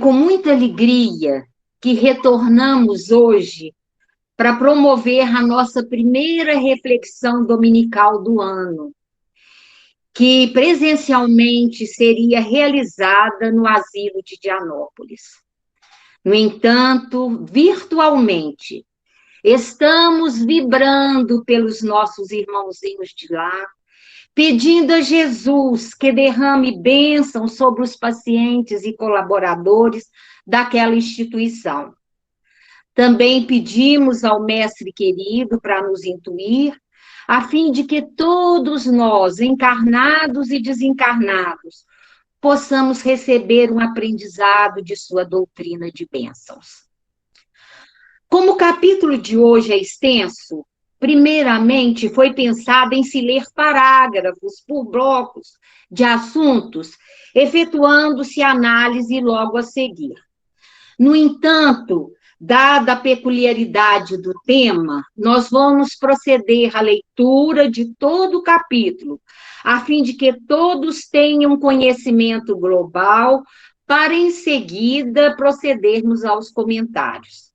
Com muita alegria que retornamos hoje para promover a nossa primeira reflexão dominical do ano, que presencialmente seria realizada no Asilo de Dianópolis. No entanto, virtualmente, estamos vibrando pelos nossos irmãozinhos de lá, pedindo a Jesus que derrame bênção sobre os pacientes e colaboradores daquela instituição. Também pedimos ao Mestre querido para nos intuir, a fim de que todos nós, encarnados e desencarnados, possamos receber um aprendizado de sua doutrina de bênçãos. Como o capítulo de hoje é extenso, primeiramente foi pensado em se ler parágrafos por blocos de assuntos, efetuando-se análise logo a seguir. No entanto, dada a peculiaridade do tema, nós vamos proceder à leitura de todo o capítulo, a fim de que todos tenham conhecimento global, para em seguida procedermos aos comentários.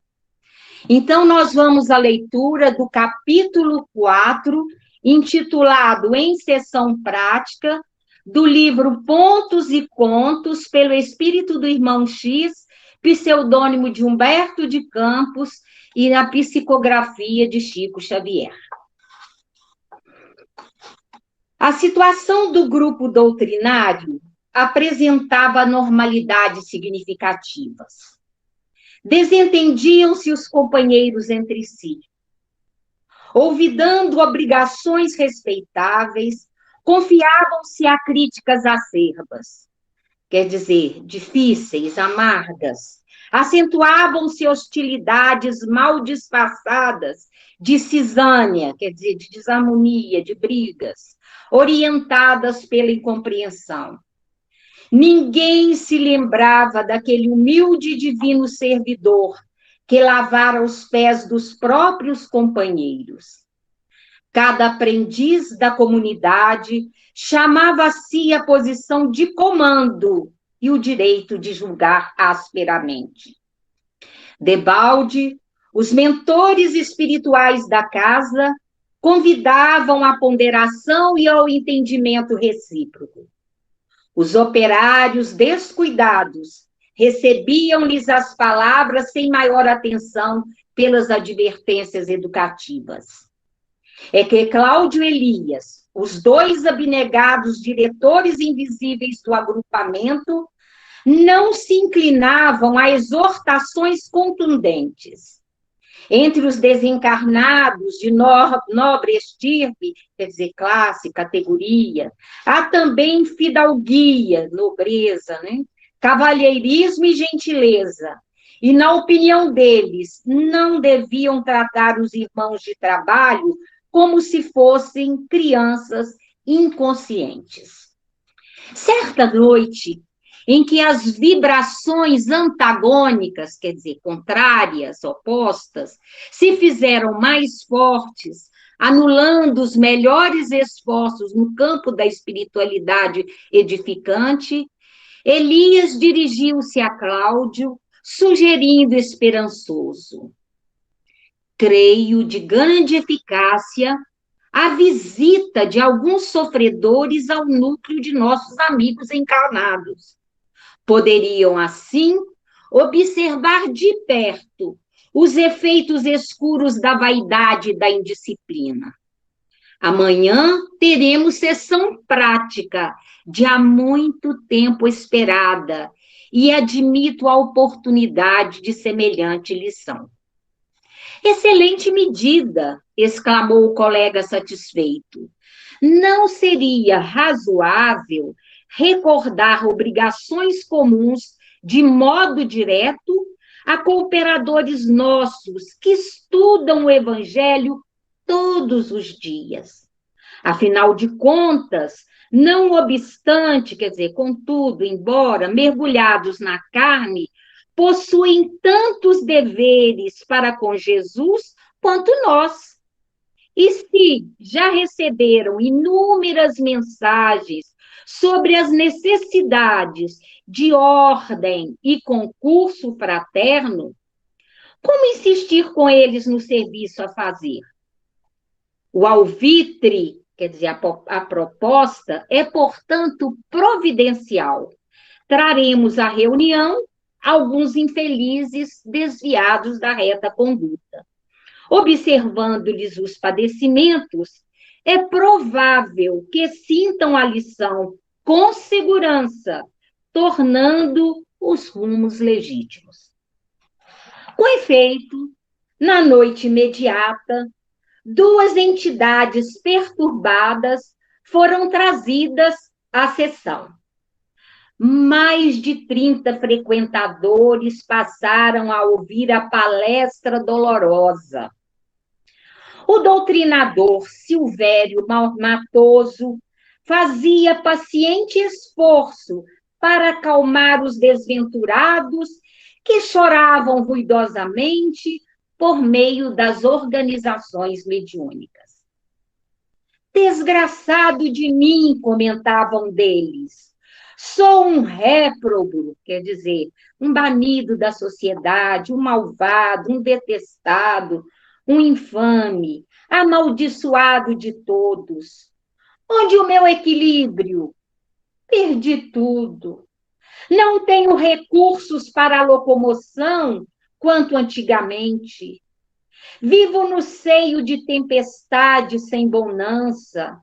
Então, nós vamos à leitura do capítulo 4, intitulado Em Sessão Prática, do livro Pontos e Contos, pelo Espírito do Irmão X, pseudônimo de Humberto de Campos, e na psicografia de Chico Xavier. A situação do grupo doutrinário apresentava anormalidades significativas. Desentendiam-se os companheiros entre si. Olvidando obrigações respeitáveis, confiavam-se a críticas acerbas, quer dizer, difíceis, amargas. Acentuavam-se hostilidades mal disfarçadas de cisânia, quer dizer, de desarmonia, de brigas, orientadas pela incompreensão. Ninguém se lembrava daquele humilde e divino servidor que lavara os pés dos próprios companheiros. Cada aprendiz da comunidade chamava a si a posição de comando e o direito de julgar asperamente. Debalde, os mentores espirituais da casa convidavam à ponderação e ao entendimento recíproco. Os operários descuidados recebiam-lhes as palavras sem maior atenção pelas advertências educativas. É que Cláudio Elias, os dois abnegados diretores invisíveis do agrupamento, não se inclinavam a exortações contundentes. Entre os desencarnados de nobre estirpe, quer dizer, classe, categoria, há também fidalguia, nobreza, né? Cavalheirismo e gentileza. E, na opinião deles, não deviam tratar os irmãos de trabalho como se fossem crianças inconscientes. Certa noite, em que as vibrações antagônicas, quer dizer, contrárias, opostas, se fizeram mais fortes, anulando os melhores esforços no campo da espiritualidade edificante, Elias dirigiu-se a Cláudio, sugerindo esperançoso: creio de grande eficácia a visita de alguns sofredores ao núcleo de nossos amigos encarnados. Poderiam, assim, observar de perto os efeitos escuros da vaidade e da indisciplina. Amanhã teremos sessão prática de há muito tempo esperada e admito a oportunidade de semelhante lição. Excelente medida, exclamou o colega satisfeito. Não seria razoável recordar obrigações comuns de modo direto a cooperadores nossos que estudam o Evangelho todos os dias? Afinal de contas, não obstante, quer dizer, contudo, embora mergulhados na carne, possuem tantos deveres para com Jesus quanto nós. E se já receberam inúmeras mensagens sobre as necessidades de ordem e concurso fraterno, como insistir com eles no serviço a fazer? O alvitre, quer dizer, a proposta, é, portanto, providencial. Traremos à reunião alguns infelizes desviados da reta conduta. Observando-lhes os padecimentos, é provável que sintam a lição com segurança, tornando os rumos legítimos. Com efeito, na noite imediata, duas entidades perturbadas foram trazidas à sessão. Mais de 30 frequentadores passaram a ouvir a palestra dolorosa. O doutrinador Silvério Matoso fazia paciente esforço para acalmar os desventurados que choravam ruidosamente por meio das organizações mediúnicas. Desgraçado de mim, comentavam deles. Sou um réprobo, quer dizer, um banido da sociedade, um malvado, um detestado, um infame, amaldiçoado de todos. Onde o meu equilíbrio? Perdi tudo. Não tenho recursos para a locomoção quanto antigamente. Vivo no seio de tempestade sem bonança.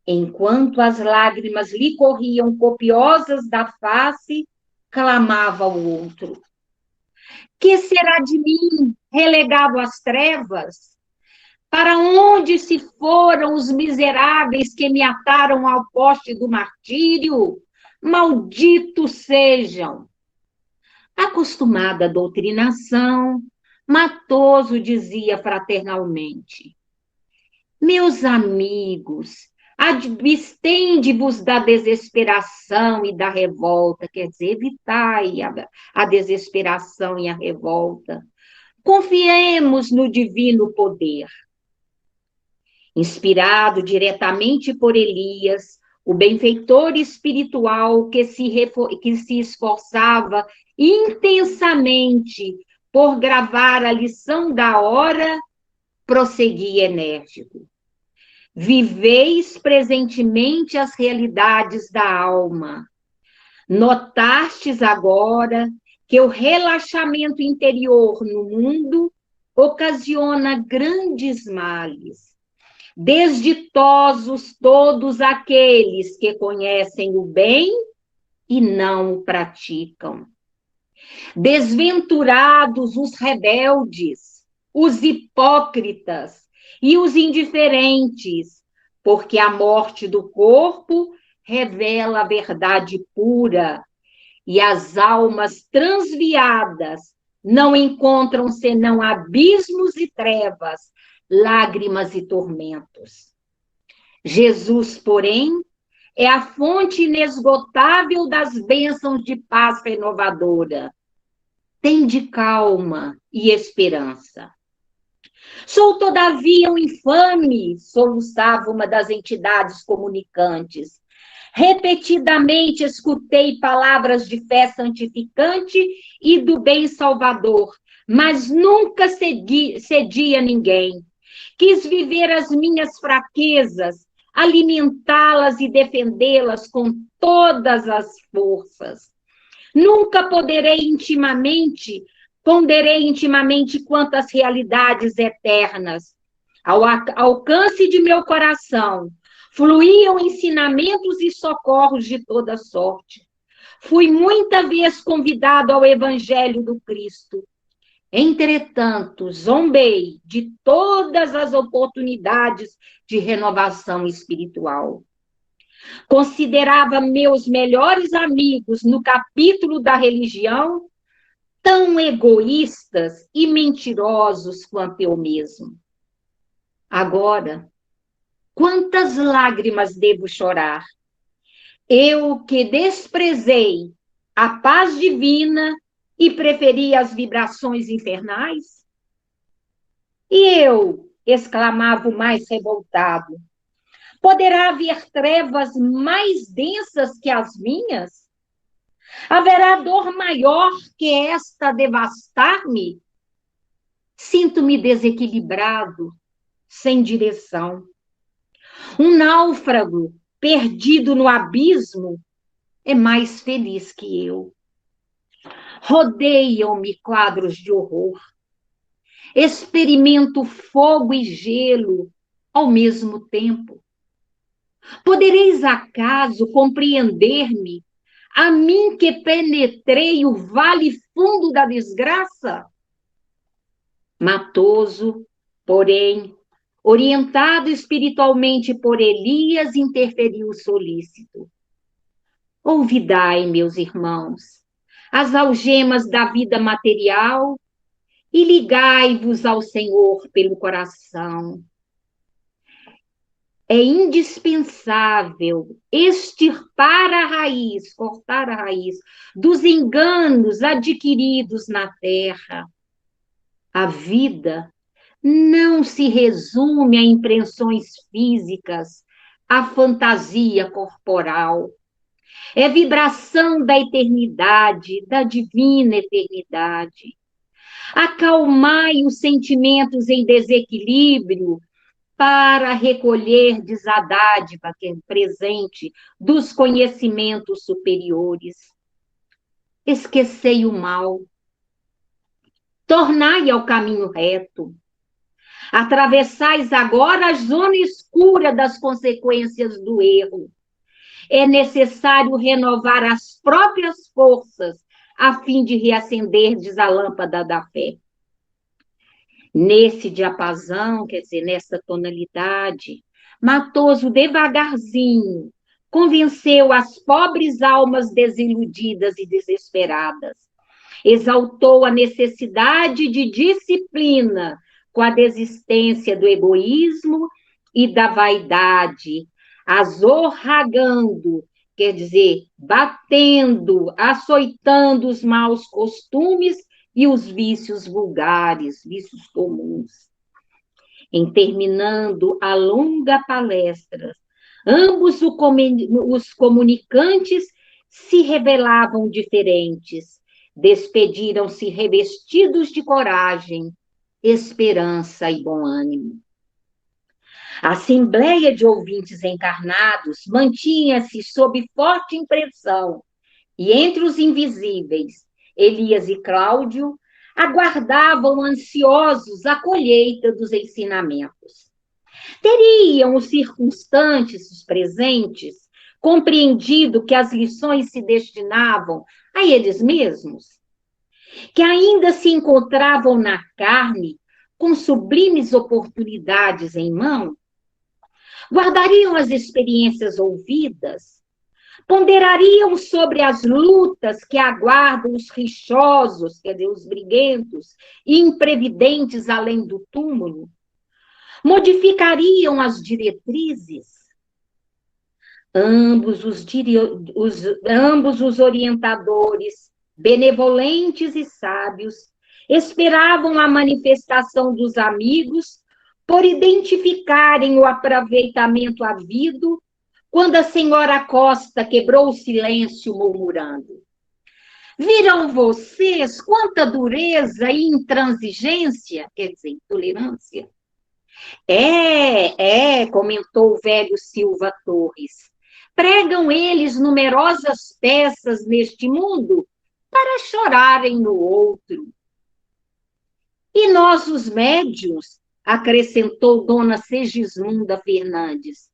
Enquanto as lágrimas lhe corriam copiosas da face, clamava o outro. Que será de mim, relegado às trevas? Para onde se foram os miseráveis que me ataram ao poste do martírio? Malditos sejam! Acostumada à doutrinação, Matoso dizia fraternalmente: meus amigos, abstende-vos da desesperação e da revolta, quer dizer, evitai a desesperação e a revolta. Confiemos no divino poder. Inspirado diretamente por Elias, o benfeitor espiritual que se esforçava intensamente por gravar a lição da hora, prosseguia enérgico. Viveis presentemente as realidades da alma. Notastes agora que o relaxamento interior no mundo ocasiona grandes males. Desditosos todos aqueles que conhecem o bem e não o praticam. Desventurados os rebeldes, os hipócritas e os indiferentes, porque a morte do corpo revela a verdade pura e as almas transviadas não encontram senão abismos e trevas, lágrimas e tormentos. Jesus, porém, é a fonte inesgotável das bênçãos de paz renovadora. Tende calma e esperança. Sou, todavia, um infame, soluçava uma das entidades comunicantes. Repetidamente escutei palavras de fé santificante e do bem salvador, mas nunca cedi a ninguém. Quis viver as minhas fraquezas, alimentá-las e defendê-las com todas as forças. Nunca ponderei intimamente quantas realidades eternas. Ao alcance de meu coração, fluíam ensinamentos e socorros de toda sorte. Fui muita vez convidado ao Evangelho do Cristo. Entretanto, zombei de todas as oportunidades de renovação espiritual. Considerava meus melhores amigos no capítulo da religião tão egoístas e mentirosos quanto eu mesmo. Agora, quantas lágrimas devo chorar? Eu que desprezei a paz divina e preferi as vibrações infernais? E eu, exclamava o mais revoltado. Poderá haver trevas mais densas que as minhas? Haverá dor maior que esta a devastar-me? Sinto-me desequilibrado, sem direção. Um náufrago perdido no abismo é mais feliz que eu. Rodeiam-me quadros de horror. Experimento fogo e gelo ao mesmo tempo. Podereis acaso compreender-me, a mim que penetrei o vale fundo da desgraça? Matoso, porém, orientado espiritualmente por Elias, interferiu solícito. Ouvidai, meus irmãos, as algemas da vida material e ligai-vos ao Senhor pelo coração. É indispensável extirpar a raiz, cortar a raiz dos enganos adquiridos na terra. A vida não se resume a impressões físicas, a fantasia corporal. É vibração da eternidade, da divina eternidade. Acalmai os sentimentos em desequilíbrio para recolher a dádiva que é presente dos conhecimentos superiores. Esquecei o mal, tornai ao caminho reto. Atravessais agora a zona escura das consequências do erro. É necessário renovar as próprias forças a fim de reacenderdes a lâmpada da fé. Nesse diapasão, quer dizer, nessa tonalidade, Matoso devagarzinho convenceu as pobres almas desiludidas e desesperadas. Exaltou a necessidade de disciplina com a desistência do egoísmo e da vaidade, azorragando, quer dizer, batendo, açoitando os maus costumes e os vícios vulgares, vícios comuns. Em terminando a longa palestra, ambos os comunicantes se revelavam diferentes, despediram-se revestidos de coragem, esperança e bom ânimo. A assembleia de ouvintes encarnados mantinha-se sob forte impressão, e entre os invisíveis, Elias e Cláudio aguardavam ansiosos a colheita dos ensinamentos. Teriam os circunstantes, os presentes, compreendido que as lições se destinavam a eles mesmos? Que ainda se encontravam na carne, com sublimes oportunidades em mão? Guardariam as experiências ouvidas? Ponderariam sobre as lutas que aguardam os rixosos, quer dizer, os briguentos e imprevidentes além do túmulo? Modificariam as diretrizes? Ambos os orientadores, benevolentes e sábios, esperavam a manifestação dos amigos por identificarem o aproveitamento havido, quando a senhora Costa quebrou o silêncio murmurando: viram vocês quanta dureza e intransigência, quer dizer, intolerância? Comentou o velho Silva Torres. Pregam eles numerosas peças neste mundo para chorarem no outro. E nós, os médiuns, acrescentou dona Segismunda Fernandes,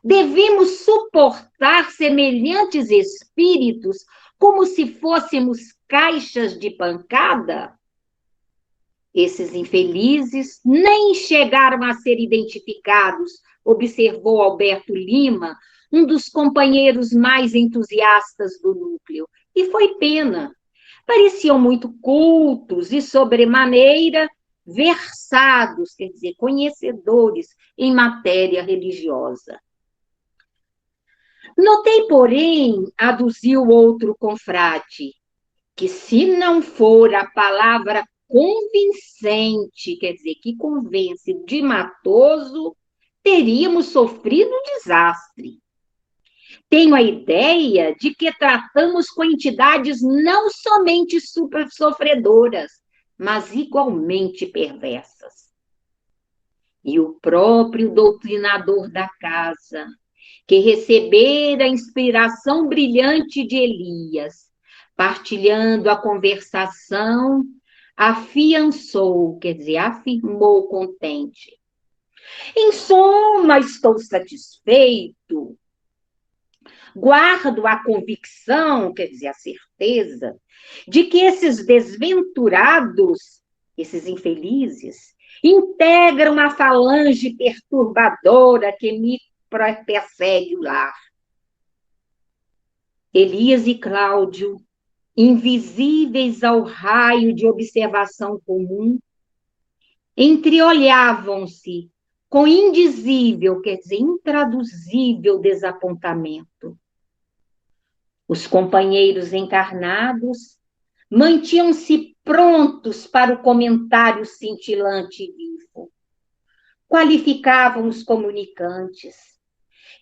devemos suportar semelhantes espíritos como se fôssemos caixas de pancada? Esses infelizes nem chegaram a ser identificados, observou Alberto Lima, um dos companheiros mais entusiastas do núcleo. E foi pena. Pareciam muito cultos e, sobremaneira, versados, quer dizer, conhecedores em matéria religiosa. Notei, porém, aduziu outro confrade, que se não for a palavra convincente, quer dizer, que convence de Matoso, teríamos sofrido um desastre. Tenho a ideia de que tratamos com entidades não somente super sofredoras, mas igualmente perversas. E o próprio doutrinador da casa, que recebera a inspiração brilhante de Elias, partilhando a conversação, afiançou, quer dizer, afirmou contente. Em suma, estou satisfeito. Guardo a convicção, quer dizer, a certeza, de que esses desventurados, esses infelizes, integram a falange perturbadora que me persegue o lar. Elias e Cláudio, invisíveis ao raio de observação comum, entreolhavam-se com indizível, quer dizer, intraduzível desapontamento. Os companheiros encarnados mantinham-se prontos para o comentário cintilante e vivo. Qualificavam os comunicantes,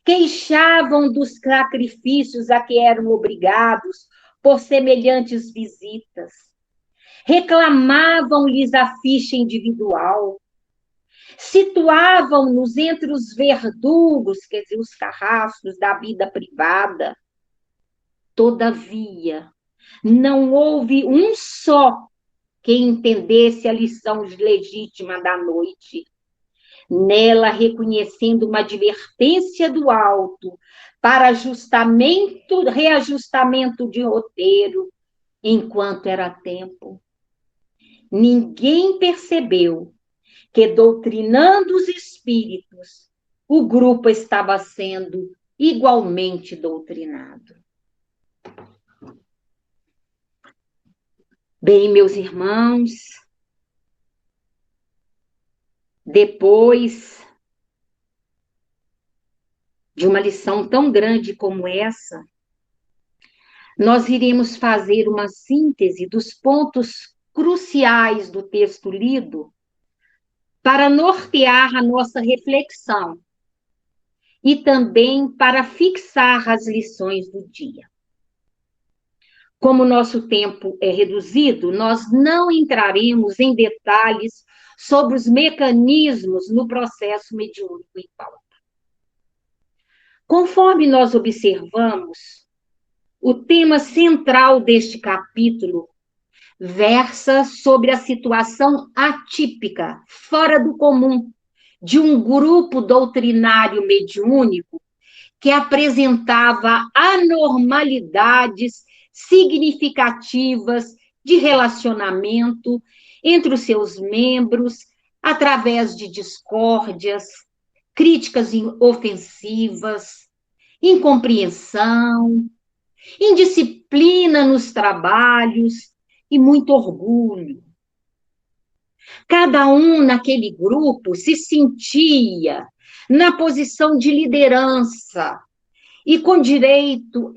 queixavam dos sacrifícios a que eram obrigados por semelhantes visitas, reclamavam-lhes a ficha individual, situavam-nos entre os verdugos, quer dizer, os carrascos da vida privada. Todavia, não houve um só que entendesse a lição legítima da noite, nela reconhecendo uma advertência do alto para reajustamento de roteiro, enquanto era tempo. Ninguém percebeu que, doutrinando os espíritos, o grupo estava sendo igualmente doutrinado. Bem, meus irmãos, depois de uma lição tão grande como essa, nós iremos fazer uma síntese dos pontos cruciais do texto lido para nortear a nossa reflexão e também para fixar as lições do dia. Como o nosso tempo é reduzido, nós não entraremos em detalhes sobre os mecanismos no processo mediúnico em pauta. Conforme nós observamos, o tema central deste capítulo versa sobre a situação atípica, fora do comum, de um grupo doutrinário mediúnico que apresentava anormalidades significativas de relacionamento entre os seus membros, através de discórdias, críticas ofensivas, incompreensão, indisciplina nos trabalhos e muito orgulho. Cada um naquele grupo se sentia na posição de liderança e com direito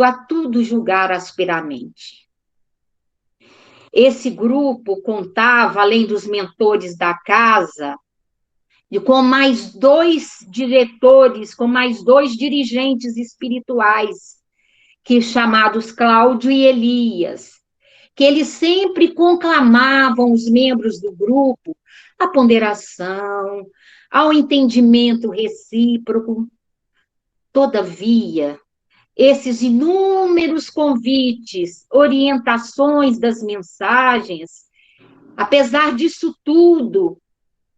a tudo julgar asperamente. Esse grupo contava, além dos mentores da casa, com mais dois diretores, com mais dois dirigentes espirituais, chamados Cláudio e Elias, que eles sempre conclamavam os membros do grupo à ponderação, ao entendimento recíproco. Todavia, esses inúmeros convites, orientações das mensagens, apesar disso tudo,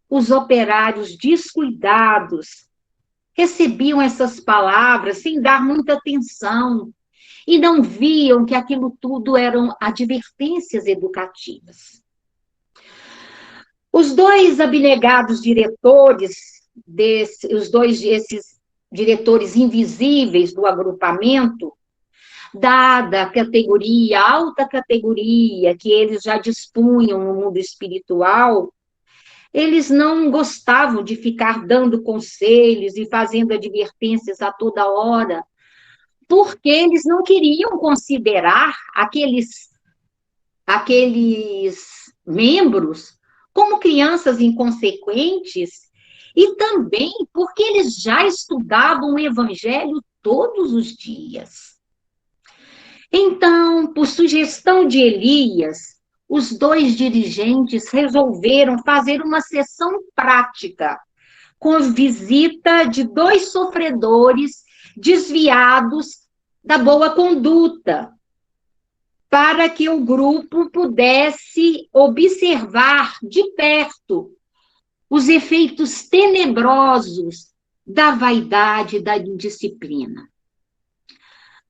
os operários descuidados recebiam essas palavras sem dar muita atenção e não viam que aquilo tudo eram advertências educativas. Os dois abnegados diretores, esses diretores invisíveis do agrupamento, dada a categoria, a alta categoria que eles já dispunham no mundo espiritual, eles não gostavam de ficar dando conselhos e fazendo advertências a toda hora, porque eles não queriam considerar aqueles aqueles membros como crianças inconsequentes e também porque eles já estudavam o evangelho todos os dias. Então, por sugestão de Elias, os dois dirigentes resolveram fazer uma sessão prática com a visita de dois sofredores desviados da boa conduta, para que o grupo pudesse observar de perto os efeitos tenebrosos da vaidade e da indisciplina.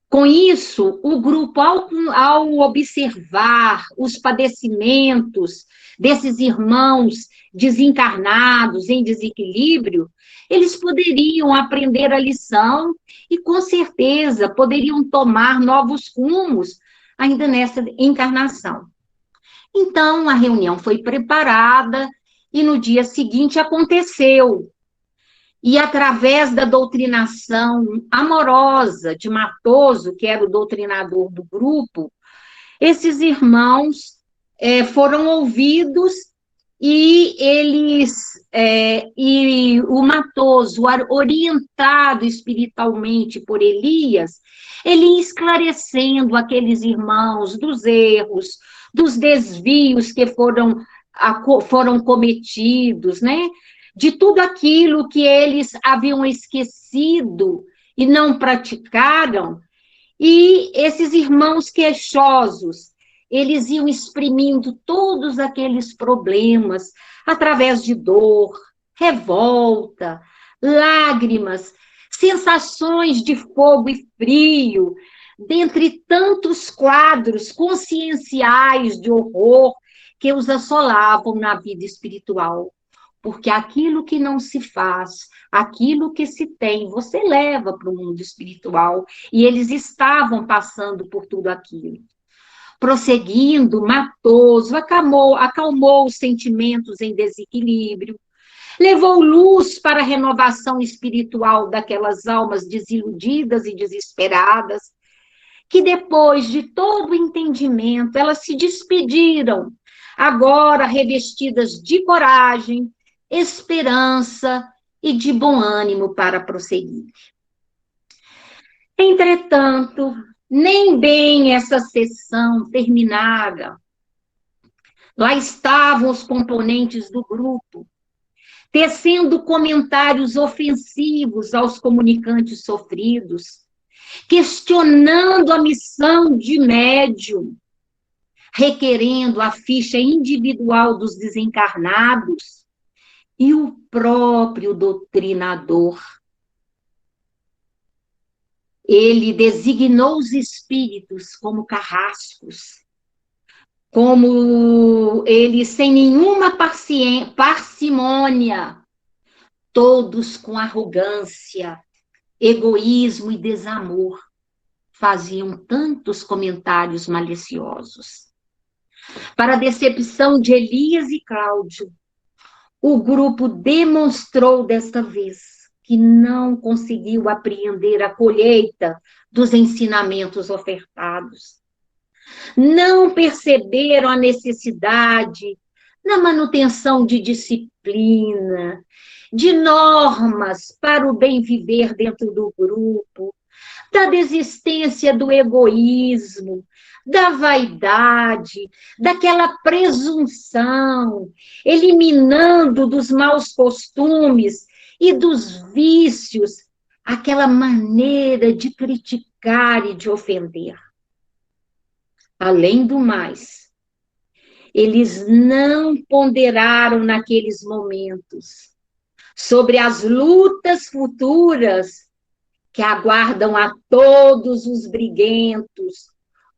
Com isso, o grupo, ao observar os padecimentos desses irmãos desencarnados em desequilíbrio, eles poderiam aprender a lição e, com certeza, poderiam tomar novos rumos ainda nessa encarnação. Então, a reunião foi preparada e no dia seguinte aconteceu. E através da doutrinação amorosa de Matoso, que era o doutrinador do grupo, esses irmãos foram ouvidos e o Matoso, orientado espiritualmente por Elias, ele ia esclarecendo aqueles irmãos dos erros, dos desvios que foram cometidos, né? De tudo aquilo que eles haviam esquecido e não praticaram, e esses irmãos queixosos, eles iam exprimindo todos aqueles problemas através de dor, revolta, lágrimas, sensações de fogo e frio, dentre tantos quadros conscienciais de horror que os assolavam na vida espiritual. Porque aquilo que não se faz, aquilo que se tem, você leva para o mundo espiritual. E eles estavam passando por tudo aquilo. Prosseguindo, Matoso acalmou os sentimentos em desequilíbrio, levou luz para a renovação espiritual daquelas almas desiludidas e desesperadas, que depois de todo o entendimento, elas se despediram, agora revestidas de coragem, esperança e de bom ânimo para prosseguir. Entretanto, nem bem essa sessão terminara. Lá estavam os componentes do grupo, tecendo comentários ofensivos aos comunicantes sofridos, questionando a missão de médium, requerendo a ficha individual dos desencarnados, e o próprio doutrinador. Ele designou os espíritos como carrascos, como eles, sem nenhuma parcimônia, todos com arrogância, egoísmo e desamor, faziam tantos comentários maliciosos. Para a decepção de Elias e Cláudio, o grupo demonstrou desta vez que não conseguiu apreender a colheita dos ensinamentos ofertados. Não perceberam a necessidade na manutenção de disciplina, de normas para o bem viver dentro do grupo, da desistência do egoísmo, da vaidade, daquela presunção, eliminando dos maus costumes e dos vícios aquela maneira de criticar e de ofender. Além do mais, eles não ponderaram naqueles momentos sobre as lutas futuras que aguardam a todos os briguentos,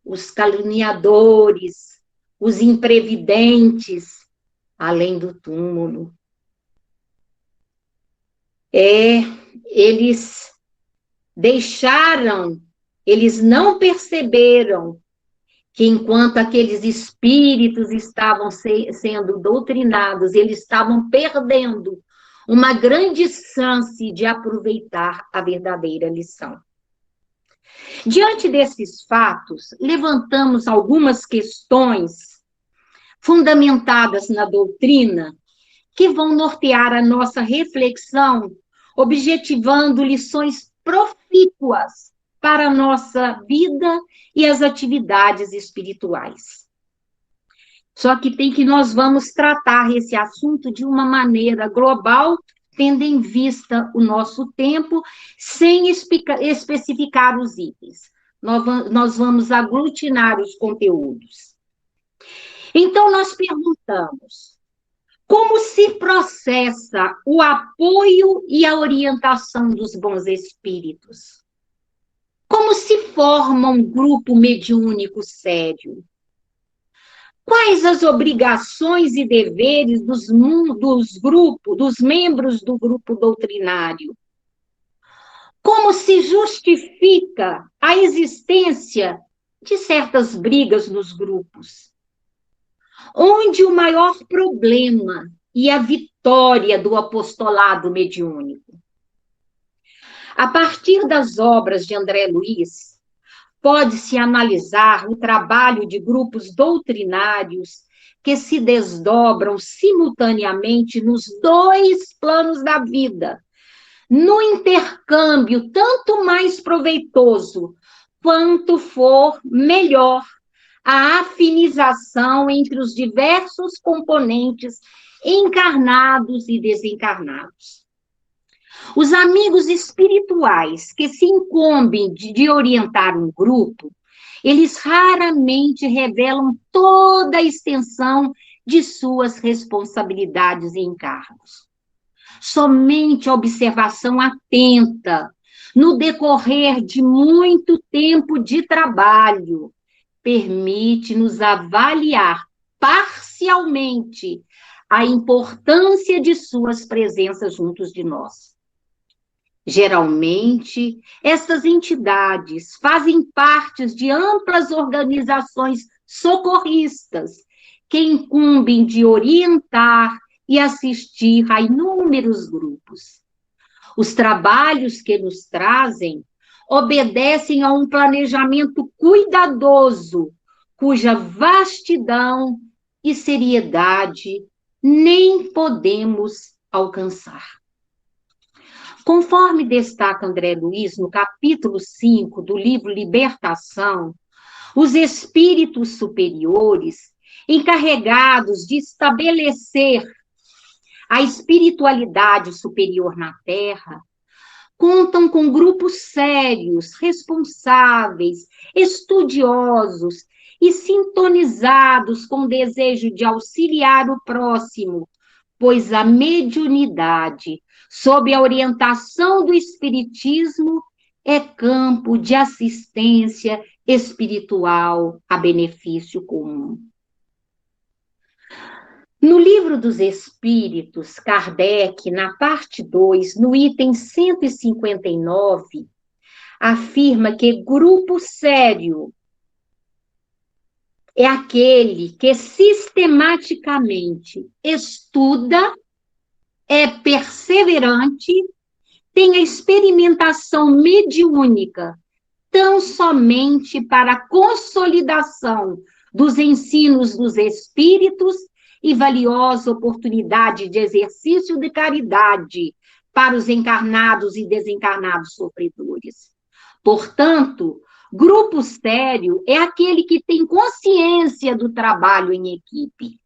os caluniadores, os imprevidentes, além do túmulo. Eles não perceberam que enquanto aqueles espíritos estavam sendo doutrinados, eles estavam perdendo uma grande chance de aproveitar a verdadeira lição. Diante desses fatos, levantamos algumas questões fundamentadas na doutrina, que vão nortear a nossa reflexão, objetivando lições profícuas para a nossa vida e as atividades espirituais. Só que nós vamos tratar esse assunto de uma maneira global, tendo em vista o nosso tempo, sem especificar os itens. Nós vamos aglutinar os conteúdos. Então, nós perguntamos: como se processa o apoio e a orientação dos bons espíritos? Como se forma um grupo mediúnico sério? Quais as obrigações e deveres dos membros do grupo doutrinário? Como se justifica a existência de certas brigas nos grupos? Onde o maior problema e a vitória do apostolado mediúnico? A partir das obras de André Luiz, pode-se analisar o trabalho de grupos doutrinários que se desdobram simultaneamente nos dois planos da vida, no intercâmbio tanto mais proveitoso quanto for melhor a afinização entre os diversos componentes encarnados e desencarnados. Os amigos espirituais que se incumbem de orientar um grupo, eles raramente revelam toda a extensão de suas responsabilidades e encargos. Somente a observação atenta, no decorrer de muito tempo de trabalho, permite-nos avaliar parcialmente a importância de suas presenças juntos de nós. Geralmente, essas entidades fazem parte de amplas organizações socorristas que incumbem de orientar e assistir a inúmeros grupos. Os trabalhos que nos trazem obedecem a um planejamento cuidadoso, cuja vastidão e seriedade nem podemos alcançar. Conforme destaca André Luiz no capítulo 5 do livro Libertação, os espíritos superiores, encarregados de estabelecer a espiritualidade superior na Terra, contam com grupos sérios, responsáveis, estudiosos e sintonizados com o desejo de auxiliar o próximo, pois a mediunidade, sob a orientação do Espiritismo, é campo de assistência espiritual a benefício comum. No Livro dos Espíritos, Kardec, na parte 2, no item 159, afirma que grupo sério é aquele que sistematicamente estuda, é perseverante, tem a experimentação mediúnica tão somente para a consolidação dos ensinos dos espíritos e valiosa oportunidade de exercício de caridade para os encarnados e desencarnados sofredores. Portanto, grupo sério é aquele que tem consciência do trabalho em equipe.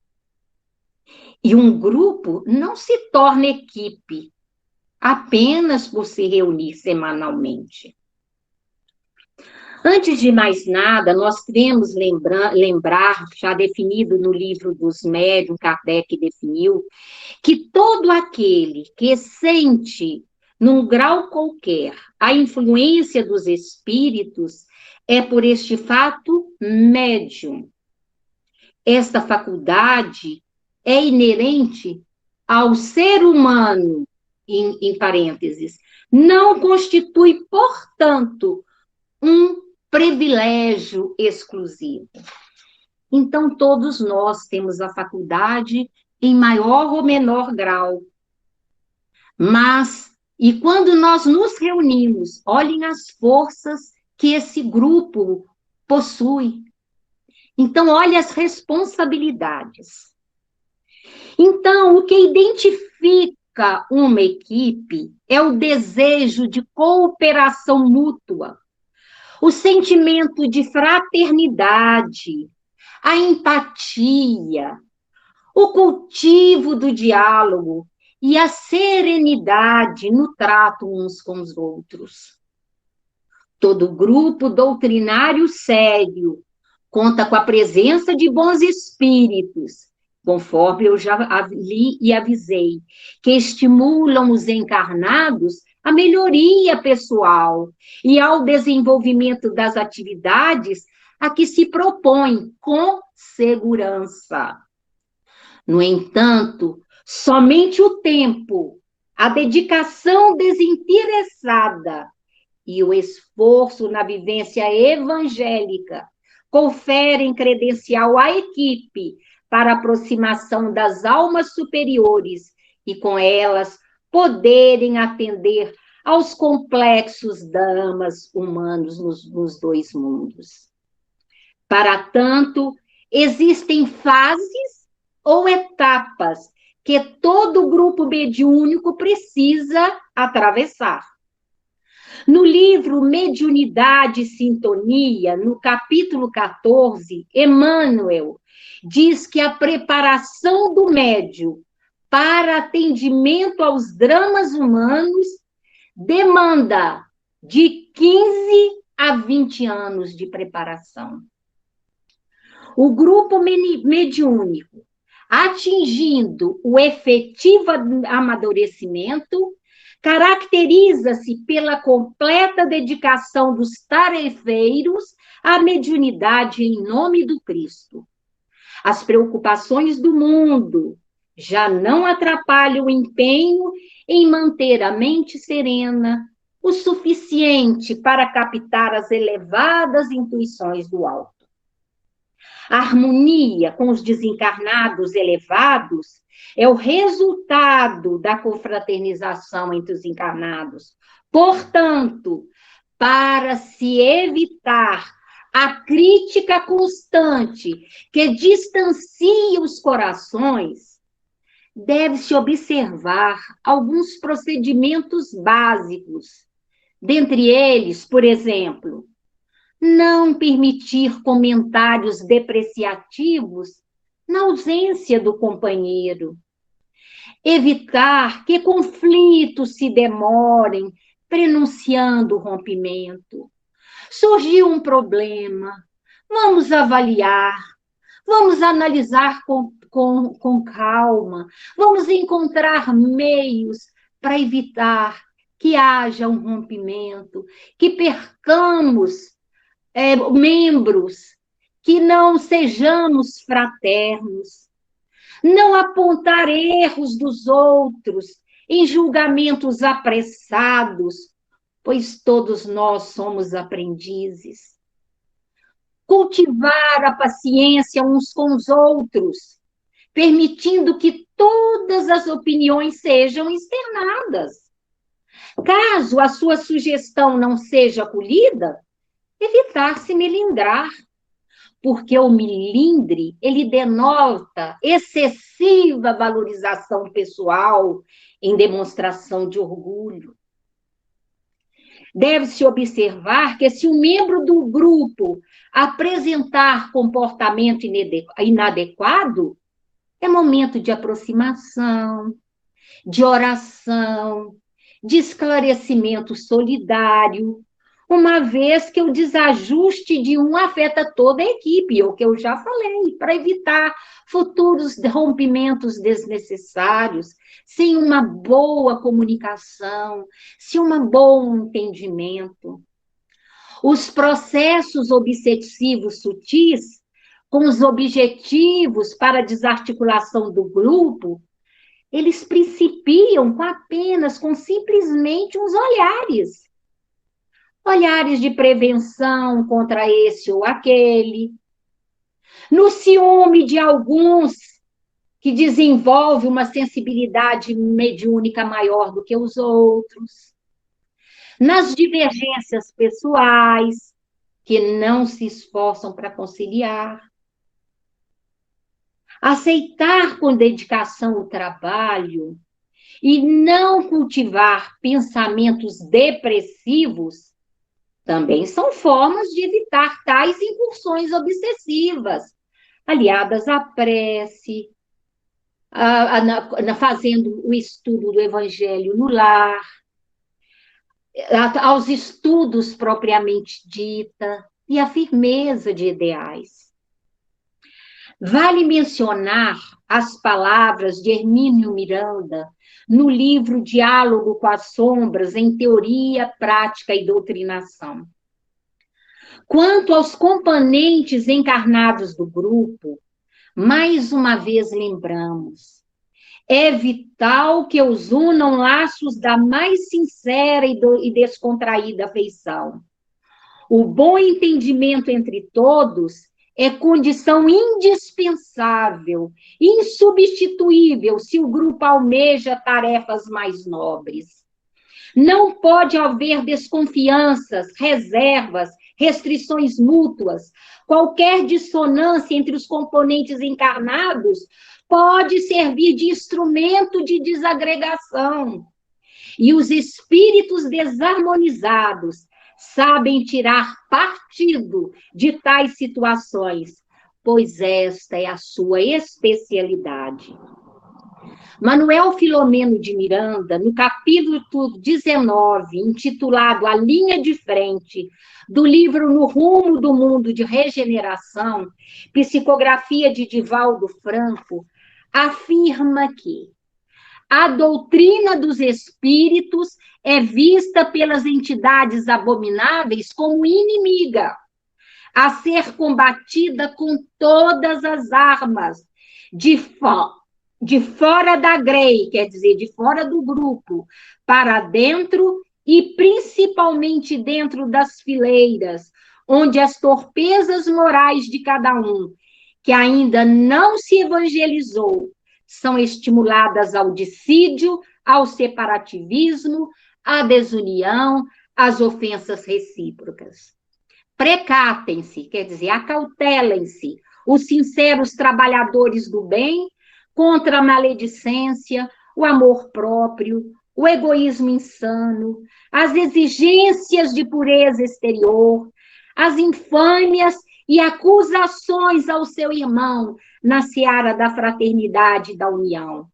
E um grupo não se torna equipe apenas por se reunir semanalmente. Antes de mais nada, nós queremos lembrar, já definido no livro dos médiuns, Kardec definiu, que todo aquele que sente, num grau qualquer, a influência dos espíritos, é por este fato médium. Esta faculdade é inerente ao ser humano, em parênteses, não constitui, portanto, um privilégio exclusivo. Então, todos nós temos a faculdade em maior ou menor grau. Mas, e quando nós nos reunimos, olhem as forças que esse grupo possui. Então, olha as responsabilidades. Então, o que identifica uma equipe é o desejo de cooperação mútua, o sentimento de fraternidade, a empatia, o cultivo do diálogo e a serenidade no trato uns com os outros. Todo grupo doutrinário sério conta com a presença de bons espíritos, conforme eu já li e avisei, que estimulam os encarnados à melhoria pessoal e ao desenvolvimento das atividades a que se propõe com segurança. No entanto, somente o tempo, a dedicação desinteressada e o esforço na vivência evangélica conferem credencial à equipe para a aproximação das almas superiores e, com elas, poderem atender aos complexos dramas humanos nos dois mundos. Para tanto, existem fases ou etapas que todo grupo mediúnico precisa atravessar. No livro Mediunidade e Sintonia, no capítulo 14, Emmanuel diz que a preparação do médium para atendimento aos dramas humanos demanda de 15 a 20 anos de preparação. O grupo mediúnico, atingindo o efetivo amadurecimento, caracteriza-se pela completa dedicação dos tarefeiros à mediunidade em nome do Cristo. As preocupações do mundo já não atrapalham o empenho em manter a mente serena, o suficiente para captar as elevadas intuições do alto. A harmonia com os desencarnados elevados é o resultado da confraternização entre os encarnados. Portanto, para se evitar a crítica constante que distancia os corações, deve-se observar alguns procedimentos básicos. Dentre eles, por exemplo, não permitir comentários depreciativos na ausência do companheiro. Evitar que conflitos se demorem, prenunciando o rompimento. Surgiu um problema, vamos avaliar, vamos analisar com calma, vamos encontrar meios para evitar que haja um rompimento, que percamos membros, que não sejamos fraternos, não apontar erros dos outros em julgamentos apressados, pois todos nós somos aprendizes. Cultivar a paciência uns com os outros, permitindo que todas as opiniões sejam externadas. Caso a sua sugestão não seja acolhida, evitar se melindrar, porque o melindre, ele denota excessiva valorização pessoal em demonstração de orgulho. Deve-se observar que se um membro do grupo apresentar comportamento inadequado, é momento de aproximação, de oração, de esclarecimento solidário, uma vez que o desajuste de um afeta toda a equipe, o que eu já falei, para evitar futuros rompimentos desnecessários, sem uma boa comunicação, sem um bom entendimento. Os processos obsessivos sutis, com os objetivos para a desarticulação do grupo, eles principiam com simplesmente uns olhares. Olhares de prevenção contra esse ou aquele. No ciúme de alguns que desenvolve uma sensibilidade mediúnica maior do que os outros. Nas divergências pessoais, que não se esforçam para conciliar. Aceitar com dedicação o trabalho e não cultivar pensamentos depressivos também são formas de evitar tais incursões obsessivas, aliadas à prece, fazendo o estudo do Evangelho no lar, aos estudos propriamente dita e à firmeza de ideais. Vale mencionar as palavras de Hermínio Miranda no livro Diálogo com as Sombras, em Teoria, Prática e Doutrinação. Quanto aos componentes encarnados do grupo, mais uma vez lembramos, é vital que os unam laços da mais sincera e descontraída afeição. O bom entendimento entre todos é condição indispensável, insubstituível, se o grupo almeja tarefas mais nobres. Não pode haver desconfianças, reservas, restrições mútuas. Qualquer dissonância entre os componentes encarnados pode servir de instrumento de desagregação. E os espíritos desarmonizados sabem tirar partido de tais situações, pois esta é a sua especialidade. Manuel Filomeno de Miranda, no capítulo 19, intitulado A Linha de Frente, do livro No Rumo do Mundo de Regeneração, psicografia de Divaldo Franco, afirma que a doutrina dos espíritos é vista pelas entidades abomináveis como inimiga, a ser combatida com todas as armas, de fora da grei, quer dizer, de fora do grupo, para dentro e principalmente dentro das fileiras, onde as torpezas morais de cada um, que ainda não se evangelizou, são estimuladas ao dissídio, ao separativismo, à desunião, às ofensas recíprocas. Precatem-se, quer dizer, acautelem-se, os sinceros trabalhadores do bem contra a maledicência, o amor próprio, o egoísmo insano, as exigências de pureza exterior, as infâmias e acusações ao seu irmão na seara da fraternidade e da união.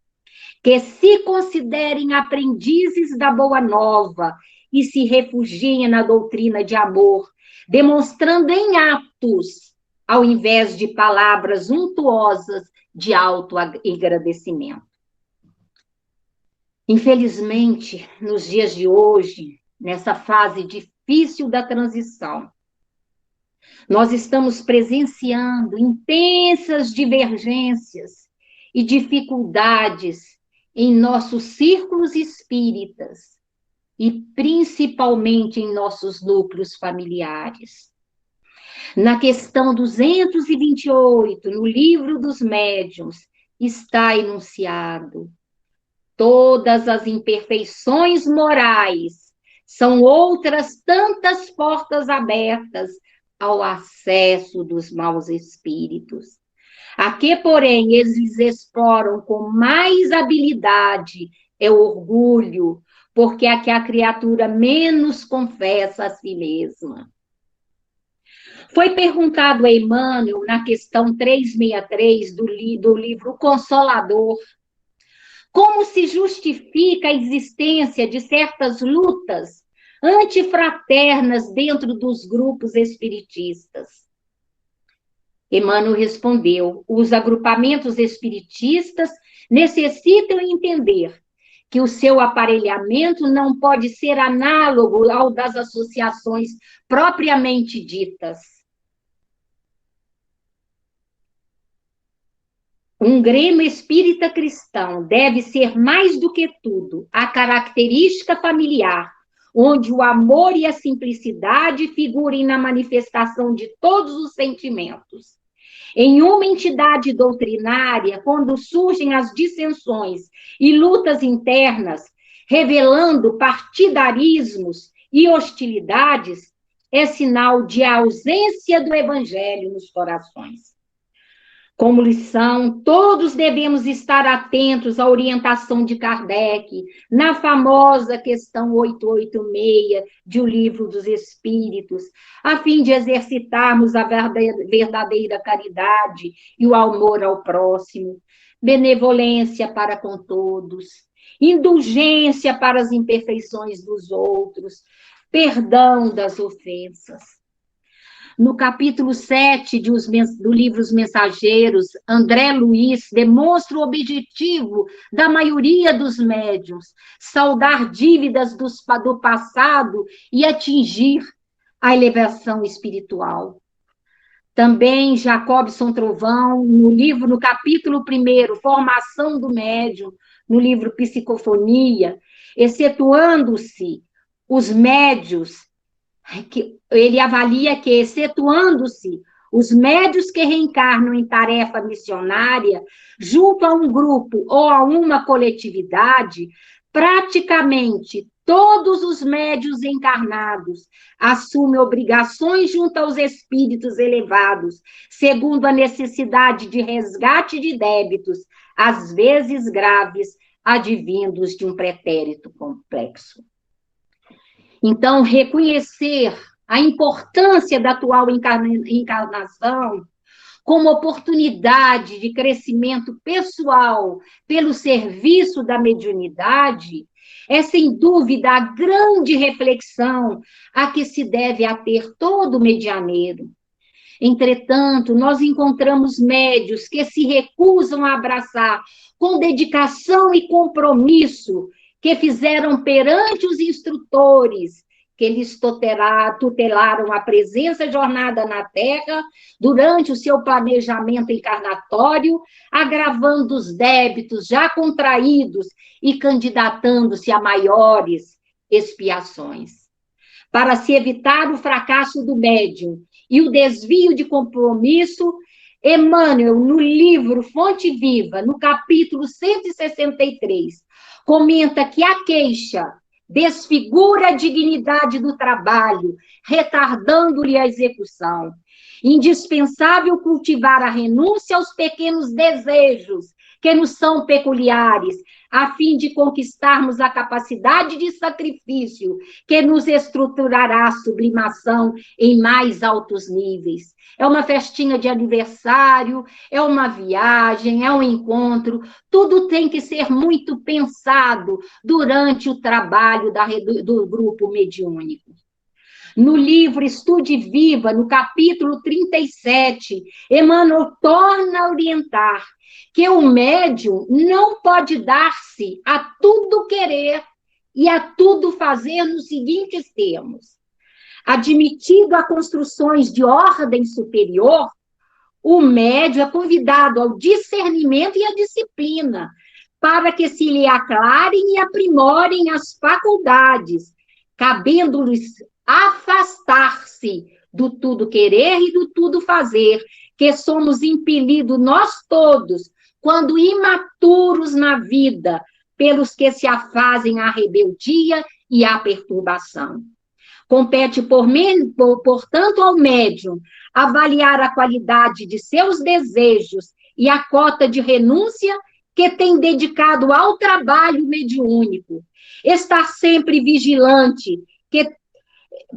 Que se considerem aprendizes da boa nova e se refugiem na doutrina de amor, demonstrando em atos, ao invés de palavras untuosas de autoagradecimento. Infelizmente, nos dias de hoje, nessa fase difícil da transição, nós estamos presenciando intensas divergências e dificuldades em nossos círculos espíritas e principalmente em nossos núcleos familiares. Na questão 228, no Livro dos Médiuns, está enunciado: todas as imperfeições morais são outras tantas portas abertas ao acesso dos maus espíritos. A que, porém, eles exploram com mais habilidade é o orgulho, porque é que a criatura menos confessa a si mesma. Foi perguntado a Emmanuel, na questão 363 do livro Consolador, como se justifica a existência de certas lutas antifraternas dentro dos grupos espiritistas. Emmanuel respondeu: os agrupamentos espiritistas necessitam entender que o seu aparelhamento não pode ser análogo ao das associações propriamente ditas. Um grêmio espírita cristão deve ser, mais do que tudo, a característica familiar, onde o amor e a simplicidade figurem na manifestação de todos os sentimentos. Em uma entidade doutrinária, quando surgem as dissensões e lutas internas, revelando partidarismos e hostilidades, é sinal de ausência do evangelho nos corações. Como lição, todos devemos estar atentos à orientação de Kardec, na famosa questão 886 de O Livro dos Espíritos, a fim de exercitarmos a verdadeira caridade e o amor ao próximo, benevolência para com todos, indulgência para as imperfeições dos outros, perdão das ofensas. No capítulo 7 do livro Os Mensageiros, André Luiz demonstra o objetivo da maioria dos médiuns, saldar dívidas do passado e atingir a elevação espiritual. Também Jacobson Trovão, no capítulo 1, Formação do Médium, no livro Psicofonia, excetuando-se os médios, ele avalia que, excetuando-se os médios que reencarnam em tarefa missionária, junto a um grupo ou a uma coletividade, praticamente todos os médios encarnados assumem obrigações junto aos espíritos elevados, segundo a necessidade de resgate de débitos, às vezes graves, advindos de um pretérito complexo. Então, reconhecer a importância da atual encarnação como oportunidade de crescimento pessoal pelo serviço da mediunidade é, sem dúvida, a grande reflexão a que se deve ater todo medianeiro. Entretanto, nós encontramos médios que se recusam a abraçar com dedicação e compromisso que fizeram perante os instrutores, que eles tutelaram a presença jornada na Terra durante o seu planejamento encarnatório, agravando os débitos já contraídos e candidatando-se a maiores expiações. Para se evitar o fracasso do médium e o desvio de compromisso, Emmanuel, no livro Fonte Viva, no capítulo 163, comenta que a queixa desfigura a dignidade do trabalho, retardando-lhe a execução. Indispensável cultivar a renúncia aos pequenos desejos que nos são peculiares, a fim de conquistarmos a capacidade de sacrifício que nos estruturará a sublimação em mais altos níveis. É uma festinha de aniversário, é uma viagem, é um encontro, tudo tem que ser muito pensado durante o trabalho do grupo mediúnico. No livro Estude Viva, no capítulo 37, Emmanuel torna a orientar que o médium não pode dar-se a tudo querer e a tudo fazer nos seguintes termos. Admitido a construções de ordem superior, o médium é convidado ao discernimento e à disciplina, para que se lhe aclarem e aprimorem as faculdades, cabendo-lhes afastar-se do tudo querer e do tudo fazer, que somos impelidos nós todos, quando imaturos na vida, pelos que se afazem à rebeldia e à perturbação. Compete, portanto, ao médium avaliar a qualidade de seus desejos e a cota de renúncia que tem dedicado ao trabalho mediúnico. Estar sempre vigilante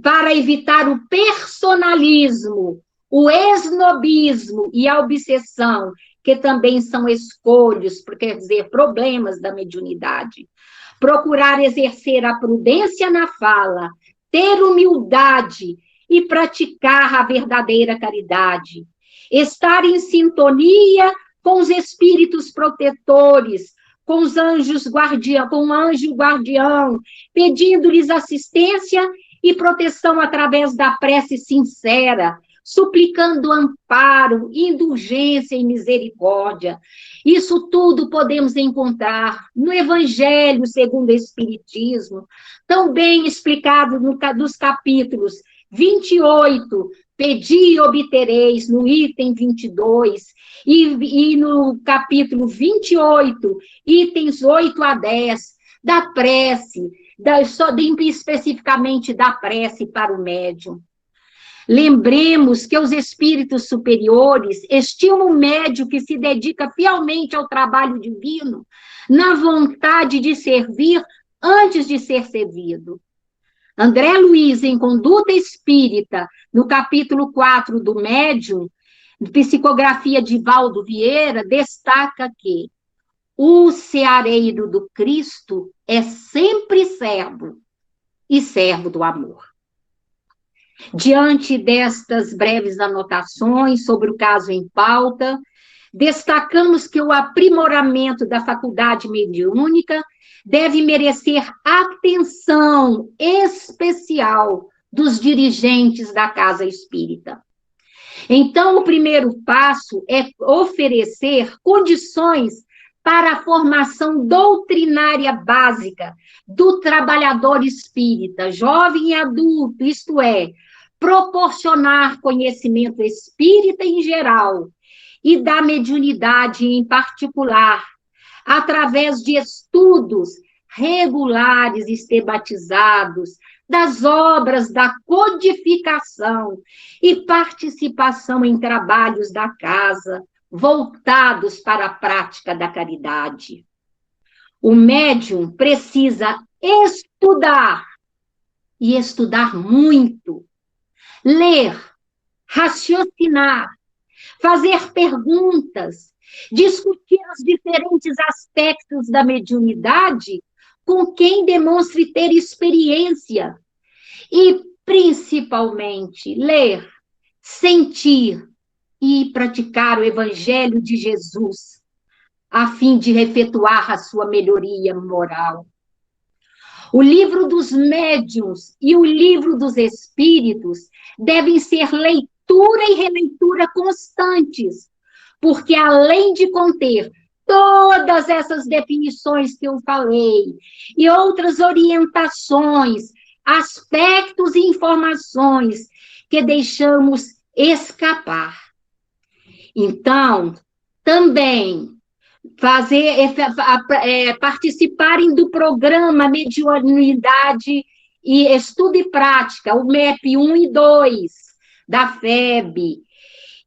para evitar o personalismo, o esnobismo e a obsessão, que também são escolhos, quer dizer, problemas da mediunidade. Procurar exercer a prudência na fala, ter humildade e praticar a verdadeira caridade. Estar em sintonia com os espíritos protetores, com os anjos guardião, com o anjo guardião, pedindo-lhes assistência e proteção através da prece sincera, suplicando amparo, indulgência e misericórdia. Isso tudo podemos encontrar no Evangelho segundo o Espiritismo, tão bem explicado nos capítulos 28, Pedi e obtereis, no item 22, e no capítulo 28, itens 8 a 10, da prece, especificamente da prece para o médium. Lembremos que os espíritos superiores estimam o médium que se dedica fielmente ao trabalho divino, na vontade de servir antes de ser servido. André Luiz, em Conduta Espírita, no capítulo 4 do Médium, psicografia de Valdo Vieira, destaca que o ceareiro do Cristo é sempre servo, e servo do amor. Diante destas breves anotações sobre o caso em pauta, destacamos que o aprimoramento da faculdade mediúnica deve merecer atenção especial dos dirigentes da casa espírita. Então, o primeiro passo é oferecer condições para a formação doutrinária básica do trabalhador espírita, jovem e adulto, isto é, proporcionar conhecimento espírita em geral e da mediunidade em particular, através de estudos regulares e sistematizados das obras da codificação e participação em trabalhos da casa, voltados para a prática da caridade. O médium precisa estudar, e estudar muito, ler, raciocinar, fazer perguntas, discutir os diferentes aspectos da mediunidade com quem demonstre ter experiência e, principalmente, ler, sentir e praticar o Evangelho de Jesus, a fim de efetuar a sua melhoria moral. O livro dos médiuns e o livro dos espíritos devem ser leitura e releitura constantes, porque além de conter todas essas definições que eu falei e outras orientações, aspectos e informações que deixamos escapar. Então, também participarem do programa Mediunidade e Estudo e Prática, o MEP 1 e 2 da FEB,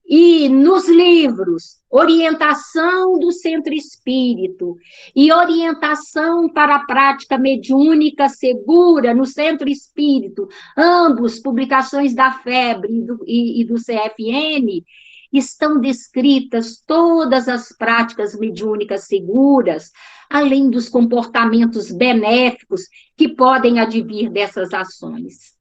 e nos livros Orientação do Centro Espírito e Orientação para a Prática Mediúnica Segura no Centro Espírito, ambos publicações da FEB e do CFN, estão descritas todas as práticas mediúnicas seguras, além dos comportamentos benéficos que podem advir dessas ações.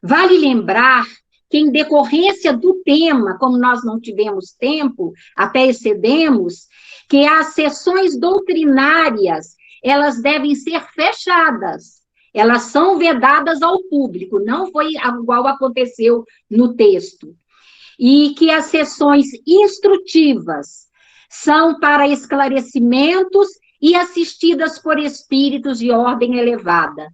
Vale lembrar que, em decorrência do tema, como nós não tivemos tempo, até excedemos, que as sessões doutrinárias, elas devem ser fechadas. Elas são vedadas ao público, não foi igual aconteceu no texto. E que as sessões instrutivas são para esclarecimentos e assistidas por espíritos de ordem elevada.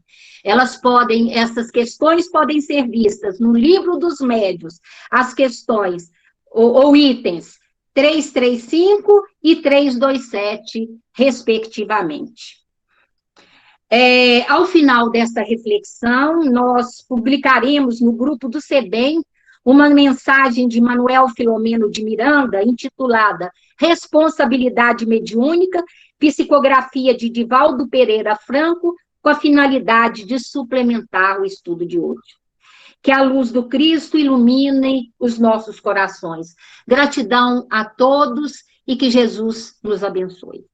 Essas questões podem ser vistas no Livro dos Médiuns, as questões ou itens 335 e 327, respectivamente. Ao final desta reflexão, nós publicaremos no grupo do SEBEM uma mensagem de Manuel Filomeno de Miranda, intitulada Responsabilidade Mediúnica, psicografia de Divaldo Pereira Franco, com a finalidade de suplementar o estudo de hoje. Que a luz do Cristo ilumine os nossos corações. Gratidão a todos e que Jesus nos abençoe.